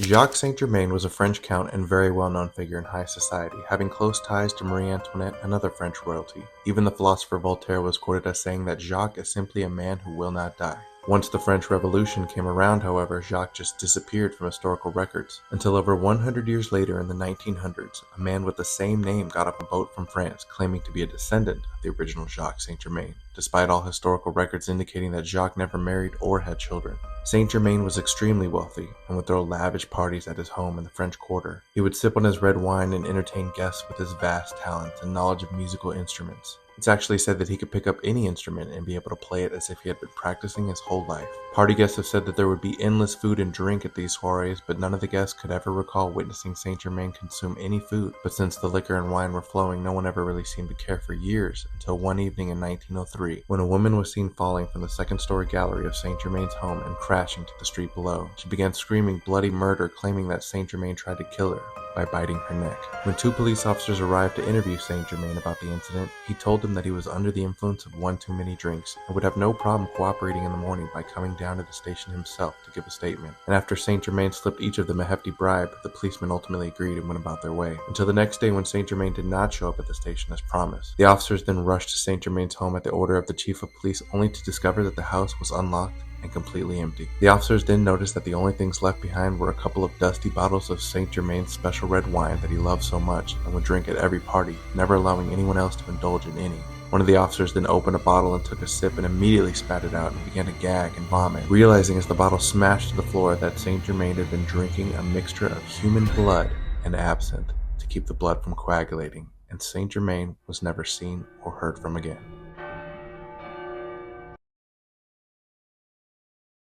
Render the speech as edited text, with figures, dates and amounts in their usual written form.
Jacques Saint-Germain was a French count and very well-known figure in high society, having close ties to Marie Antoinette and other French royalty. Even the philosopher Voltaire was quoted as saying that Jacques is simply a man who will not die. Once the French Revolution came around, however, Jacques just disappeared from historical records, until over 100 years later in the 1900s, a man with the same name got off a boat from France claiming to be a descendant of the original Jacques Saint-Germain, despite all historical records indicating that Jacques never married or had children. Saint-Germain was extremely wealthy and would throw lavish parties at his home in the French Quarter. He would sip on his red wine and entertain guests with his vast talents and knowledge of musical instruments. It's actually said that he could pick up any instrument and be able to play it as if he had been practicing his whole life. Party guests have said that there would be endless food and drink at these soirees, but none of the guests could ever recall witnessing Saint-Germain consume any food. But since the liquor and wine were flowing, no one ever really seemed to care for years, until one evening in 1903, when a woman was seen falling from the second-story gallery of Saint-Germain's home and crashing to the street below. She began screaming bloody murder, claiming that Saint-Germain tried to kill her by biting her neck. When two police officers arrived to interview Saint-Germain about the incident, he told them that he was under the influence of one too many drinks and would have no problem cooperating in the morning by coming down to the station himself to give a statement. And after Saint-Germain slipped each of them a hefty bribe, the policemen ultimately agreed and went about their way. Until the next day when Saint-Germain did not show up at the station as promised. The officers then rushed to Saint-Germain's home at the order of the chief of police, only to discover that the house was unlocked and completely empty. The officers then noticed that the only things left behind were a couple of dusty bottles of Saint-Germain's special red wine that he loved so much and would drink at every party, never allowing anyone else to indulge in any. One of the officers then opened a bottle and took a sip and immediately spat it out and began to gag and vomit, realizing as the bottle smashed to the floor that Saint-Germain had been drinking a mixture of human blood and absinthe to keep the blood from coagulating, and Saint-Germain was never seen or heard from again.